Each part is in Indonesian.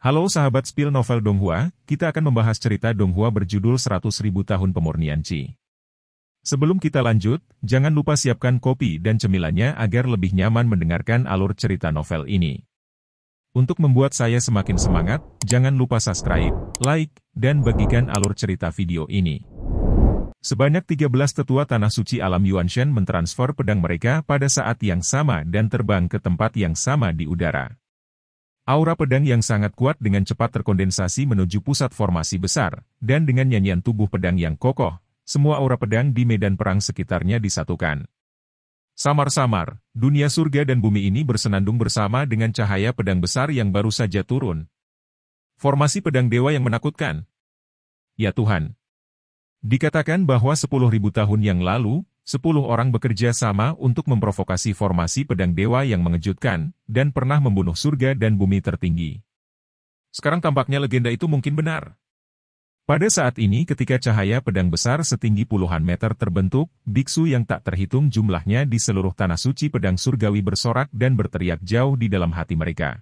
Halo sahabat spill novel Donghua, kita akan membahas cerita Donghua berjudul 100.000 tahun pemurnian Qi. Sebelum kita lanjut, jangan lupa siapkan kopi dan cemilannya agar lebih nyaman mendengarkan alur cerita novel ini. Untuk membuat saya semakin semangat, jangan lupa subscribe, like, dan bagikan alur cerita video ini. Sebanyak 13 tetua tanah suci alam Yuanshan mentransfer pedang mereka pada saat yang sama dan terbang ke tempat yang sama di udara. Aura pedang yang sangat kuat dengan cepat terkondensasi menuju pusat formasi besar, dan dengan nyanyian tubuh pedang yang kokoh, semua aura pedang di medan perang sekitarnya disatukan. Samar-samar, dunia surga dan bumi ini bersenandung bersama dengan cahaya pedang besar yang baru saja turun. Formasi pedang dewa yang menakutkan. Ya Tuhan! Dikatakan bahwa 10.000 tahun yang lalu, 10 orang bekerja sama untuk memprovokasi formasi pedang dewa yang mengejutkan, dan pernah membunuh surga dan bumi tertinggi. Sekarang tampaknya legenda itu mungkin benar. Pada saat ini ketika cahaya pedang besar setinggi puluhan meter terbentuk, biksu yang tak terhitung jumlahnya di seluruh tanah suci pedang surgawi bersorak dan berteriak jauh di dalam hati mereka.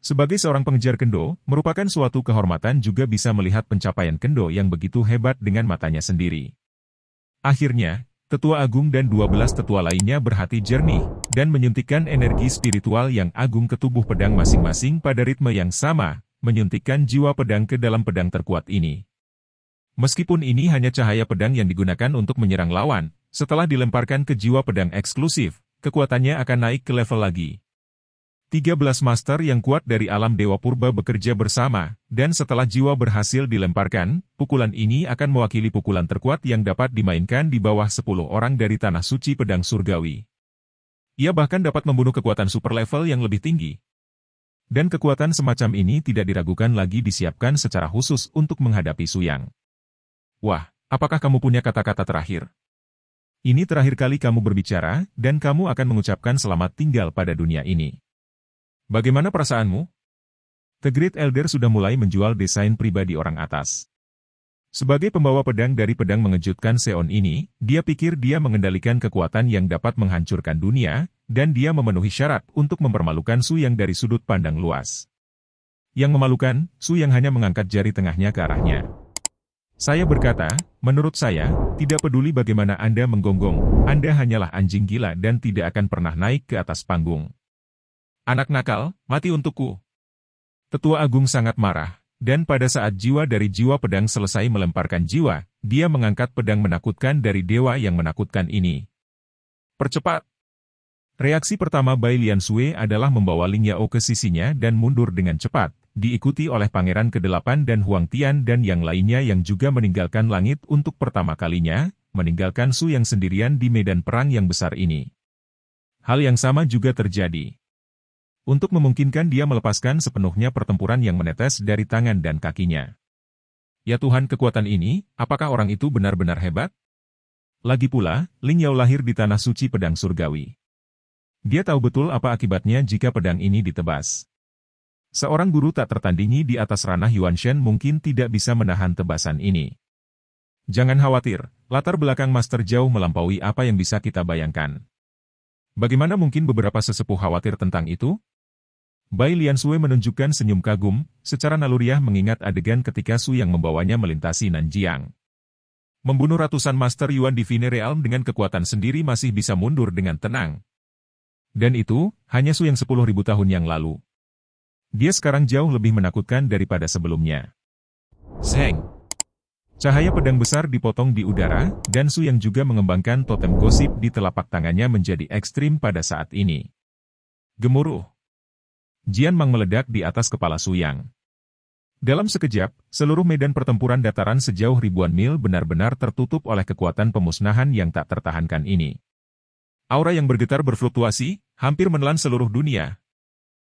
Sebagai seorang pengejar kendo, merupakan suatu kehormatan juga bisa melihat pencapaian kendo yang begitu hebat dengan matanya sendiri. Akhirnya, Tetua Agung dan 12 tetua lainnya berhati jernih, dan menyuntikkan energi spiritual yang agung ke tubuh pedang masing-masing pada ritme yang sama, menyuntikkan jiwa pedang ke dalam pedang terkuat ini. Meskipun ini hanya cahaya pedang yang digunakan untuk menyerang lawan, setelah dilemparkan ke jiwa pedang eksklusif, kekuatannya akan naik ke level lagi. 13 master yang kuat dari alam Dewa Purba bekerja bersama, dan setelah jiwa berhasil dilemparkan, pukulan ini akan mewakili pukulan terkuat yang dapat dimainkan di bawah 10 orang dari tanah suci pedang surgawi. Ia bahkan dapat membunuh kekuatan super level yang lebih tinggi. Dan kekuatan semacam ini tidak diragukan lagi disiapkan secara khusus untuk menghadapi Suyang. Wah, apakah kamu punya kata-kata terakhir? Ini terakhir kali kamu berbicara, dan kamu akan mengucapkan selamat tinggal pada dunia ini. Bagaimana perasaanmu? The Great Elder sudah mulai menjual desain pribadi orang atas. Sebagai pembawa pedang dari pedang mengejutkan Seon ini, dia pikir dia mengendalikan kekuatan yang dapat menghancurkan dunia, dan dia memenuhi syarat untuk mempermalukan Suyang dari sudut pandang luas. Yang memalukan, Suyang hanya mengangkat jari tengahnya ke arahnya. Saya berkata, menurut saya, tidak peduli bagaimana Anda menggonggong, Anda hanyalah anjing gila dan tidak akan pernah naik ke atas panggung. Anak nakal, mati untukku. Tetua Agung sangat marah, dan pada saat jiwa dari jiwa pedang selesai melemparkan jiwa, dia mengangkat pedang menakutkan dari dewa yang menakutkan ini. Percepat! Reaksi pertama Bai Liansui adalah membawa Ling Yao ke sisinya dan mundur dengan cepat, diikuti oleh Pangeran ke-8 dan Huang Tian dan yang lainnya yang juga meninggalkan langit untuk pertama kalinya, meninggalkan Su yang sendirian di medan perang yang besar ini. Hal yang sama juga terjadi. Untuk memungkinkan dia melepaskan sepenuhnya pertempuran yang menetes dari tangan dan kakinya. Ya Tuhan, kekuatan ini, apakah orang itu benar-benar hebat? Lagi pula, Ling Yao lahir di tanah suci pedang surgawi. Dia tahu betul apa akibatnya jika pedang ini ditebas. Seorang guru tak tertandingi di atas ranah Yuanshan mungkin tidak bisa menahan tebasan ini. Jangan khawatir, latar belakang Master jauh melampaui apa yang bisa kita bayangkan. Bagaimana mungkin beberapa sesepuh khawatir tentang itu? Bai Liansui menunjukkan senyum kagum, secara naluriah mengingat adegan ketika Su yang membawanya melintasi Nanjiang. Membunuh ratusan Master Yuan Divine Realm dengan kekuatan sendiri masih bisa mundur dengan tenang. Dan itu, hanya Su yang 10.000 tahun yang lalu. Dia sekarang jauh lebih menakutkan daripada sebelumnya. Zeng! Cahaya pedang besar dipotong di udara, dan Su yang juga mengembangkan totem gosip di telapak tangannya menjadi ekstrim pada saat ini. Gemuruh! Jian Mang meledak di atas kepala Suyang. Dalam sekejap, seluruh medan pertempuran dataran sejauh ribuan mil benar-benar tertutup oleh kekuatan pemusnahan yang tak tertahankan ini. Aura yang bergetar berfluktuasi, hampir menelan seluruh dunia.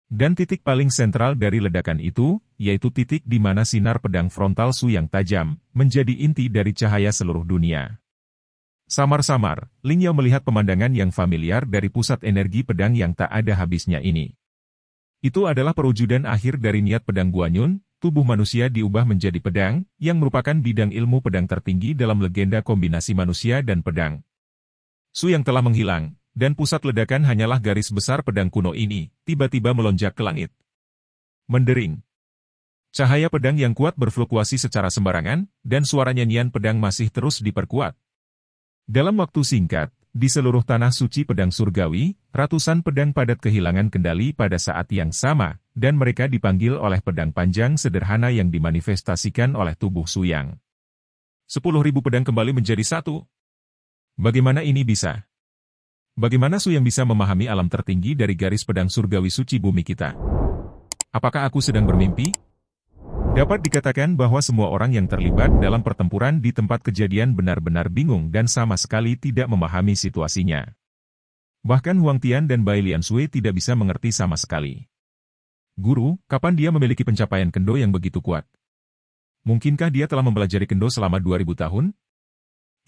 Dan titik paling sentral dari ledakan itu, yaitu titik di mana sinar pedang frontal Suyang tajam, menjadi inti dari cahaya seluruh dunia. Samar-samar, Ling Yao melihat pemandangan yang familiar dari pusat energi pedang yang tak ada habisnya ini. Itu adalah perwujudan akhir dari niat pedang Guanyun, tubuh manusia diubah menjadi pedang, yang merupakan bidang ilmu pedang tertinggi dalam legenda kombinasi manusia dan pedang. Su yang telah menghilang, dan pusat ledakan hanyalah garis besar pedang kuno ini, tiba-tiba melonjak ke langit. Mendering. Cahaya pedang yang kuat berfluktuasi secara sembarangan, dan suara nyanyian pedang masih terus diperkuat. Dalam waktu singkat, di seluruh tanah suci pedang surgawi, ratusan pedang padat kehilangan kendali pada saat yang sama, dan mereka dipanggil oleh pedang panjang sederhana yang dimanifestasikan oleh tubuh Su Yang. 10.000 pedang kembali menjadi satu. Bagaimana ini bisa? Bagaimana Su Yang bisa memahami alam tertinggi dari garis pedang surgawi suci bumi kita? Apakah aku sedang bermimpi? Dapat dikatakan bahwa semua orang yang terlibat dalam pertempuran di tempat kejadian benar-benar bingung dan sama sekali tidak memahami situasinya. Bahkan Huang Tian dan Bai Lian Sui tidak bisa mengerti sama sekali. Guru, kapan dia memiliki pencapaian kendo yang begitu kuat? Mungkinkah dia telah mempelajari kendo selama 2000 tahun?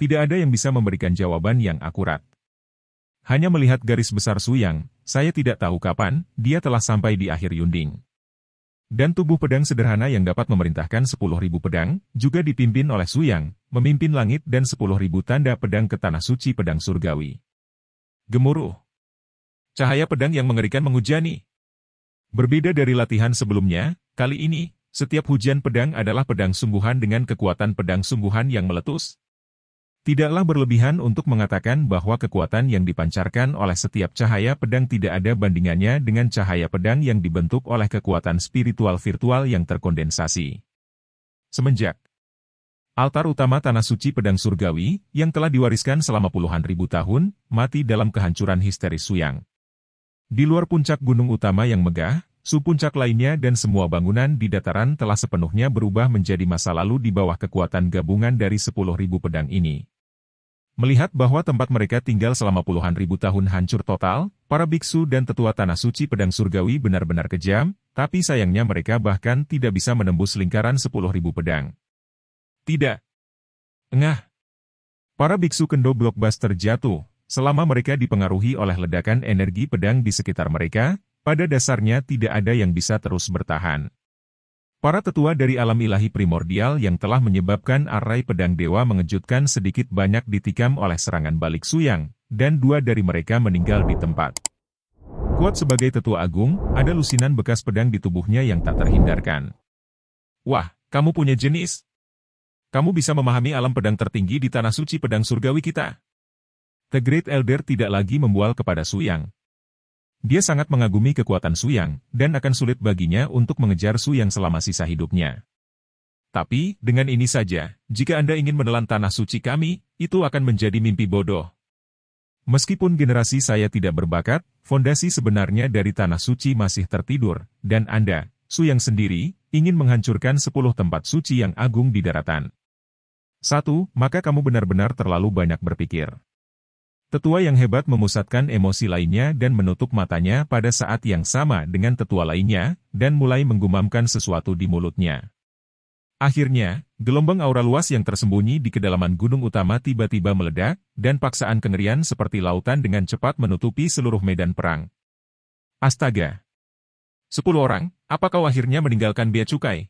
Tidak ada yang bisa memberikan jawaban yang akurat. Hanya melihat garis besar Su Yang, saya tidak tahu kapan dia telah sampai di akhir Yunding. Dan tubuh pedang sederhana yang dapat memerintahkan 10.000 pedang, juga dipimpin oleh Su Yang, memimpin langit dan 10.000 tanda pedang ke tanah suci pedang surgawi. Gemuruh. Cahaya pedang yang mengerikan menghujani. Berbeda dari latihan sebelumnya, kali ini, setiap hujan pedang adalah pedang sungguhan dengan kekuatan pedang sungguhan yang meletus. Tidaklah berlebihan untuk mengatakan bahwa kekuatan yang dipancarkan oleh setiap cahaya pedang tidak ada bandingannya dengan cahaya pedang yang dibentuk oleh kekuatan spiritual virtual yang terkondensasi. Semenjak altar utama tanah suci pedang surgawi, yang telah diwariskan selama puluhan ribu tahun, mati dalam kehancuran histeris Su Yang. Di luar puncak gunung utama yang megah, puncak lainnya dan semua bangunan di dataran telah sepenuhnya berubah menjadi masa lalu di bawah kekuatan gabungan dari 10.000 pedang ini. Melihat bahwa tempat mereka tinggal selama puluhan ribu tahun hancur total, para biksu dan tetua tanah suci pedang surgawi benar-benar kejam, tapi sayangnya mereka bahkan tidak bisa menembus lingkaran 10.000 pedang. Tidak. Engah. Para biksu kendo blockbuster jatuh, selama mereka dipengaruhi oleh ledakan energi pedang di sekitar mereka. Pada dasarnya tidak ada yang bisa terus bertahan. Para tetua dari alam ilahi primordial yang telah menyebabkan arai pedang dewa mengejutkan sedikit banyak ditikam oleh serangan balik Su Yang, dan 2 dari mereka meninggal di tempat. Kuat sebagai tetua agung, ada lusinan bekas pedang di tubuhnya yang tak terhindarkan. Wah, kamu punya jenis. Kamu bisa memahami alam pedang tertinggi di tanah suci pedang surgawi kita. The Great Elder tidak lagi membual kepada Su Yang. Dia sangat mengagumi kekuatan Su Yang, dan akan sulit baginya untuk mengejar Su Yang selama sisa hidupnya. Tapi, dengan ini saja, jika Anda ingin menelan tanah suci kami, itu akan menjadi mimpi bodoh. Meskipun generasi saya tidak berbakat, fondasi sebenarnya dari tanah suci masih tertidur, dan Anda, Su Yang sendiri, ingin menghancurkan 10 tempat suci yang agung di daratan. 1. Maka kamu benar-benar terlalu banyak berpikir. Tetua yang hebat memusatkan emosi lainnya dan menutup matanya pada saat yang sama dengan tetua lainnya, dan mulai menggumamkan sesuatu di mulutnya. Akhirnya, gelombang aura luas yang tersembunyi di kedalaman gunung utama tiba-tiba meledak, dan paksaan kengerian seperti lautan dengan cepat menutupi seluruh medan perang. Astaga! 10 orang, apa kau akhirnya meninggalkan bea cukai?